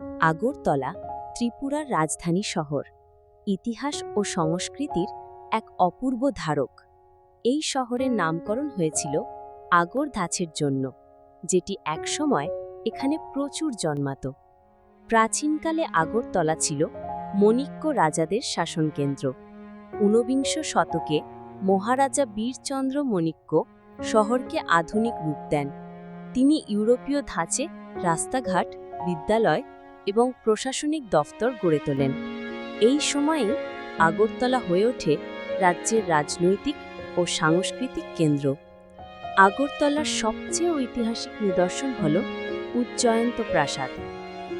আগরতলা ত্রিপুরার রাজধানী শহর, ইতিহাস ও সংস্কৃতির এক অপূর্ব ধারক। এই শহরের নামকরণ হয়েছিল আগর ধাঁচের জন্য, যেটি একসময় এখানে প্রচুর জন্মাত। প্রাচীনকালে আগরতলা ছিল মণিক্য রাজাদের শাসনকেন্দ্র। ঊনবিংশ শতকে মহারাজা বীরচন্দ্র মণিক্য শহরকে আধুনিক রূপ দেন। তিনি ইউরোপীয় ধাঁচে রাস্তাঘাট, বিদ্যালয় এবং প্রশাসনিক দফতর গড়ে তোলেন। এই সময়েই আগরতলা হয়ে ওঠে রাজ্যের রাজনৈতিক ও সাংস্কৃতিক কেন্দ্র। আগরতলার সবচেয়ে ঐতিহাসিক নিদর্শন হল উজ্জয়ন্ত প্রাসাদ।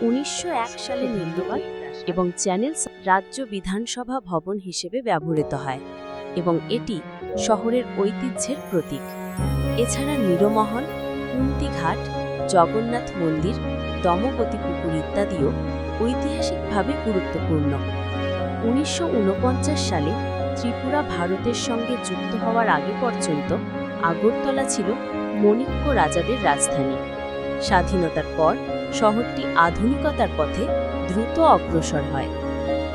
১৯০১ সালে নির্মাণ এবং চ্যানেল রাজ্য বিধানসভা ভবন হিসেবে ব্যবহৃত হয় এবং এটি শহরের ঐতিহ্যের প্রতীক। এছাড়া নীরমহল, কুন্তিঘাট, জগন্নাথ মন্দির, দমপতি পুকুর ইত্যাদিও ঐতিহাসিকভাবে গুরুত্বপূর্ণ। ১৯৪৯ সালে ত্রিপুরা ভারতের সঙ্গে যুক্ত হওয়ার আগে পর্যন্ত আগরতলা ছিল মণিক্য রাজাদের রাজধানী। স্বাধীনতার পর শহরটি আধুনিকতার পথে দ্রুত অগ্রসর হয়।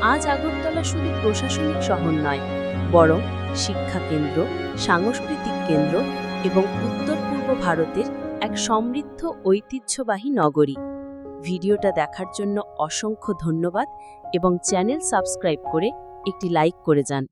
আজ আগরতলা শুধু প্রশাসনিক শহর নয়, বরং শিক্ষা কেন্দ্র, সাংস্কৃতিক কেন্দ্র এবং উত্তর পূর্ব ভারতের এক সমৃদ্ধ ঐতিহ্যবাহী নগরী। ভিডিওটা দেখার জন্য অসংখ্য ধন্যবাদ এবং চ্যানেল সাবস্ক্রাইব করে একটি লাইক করে যান।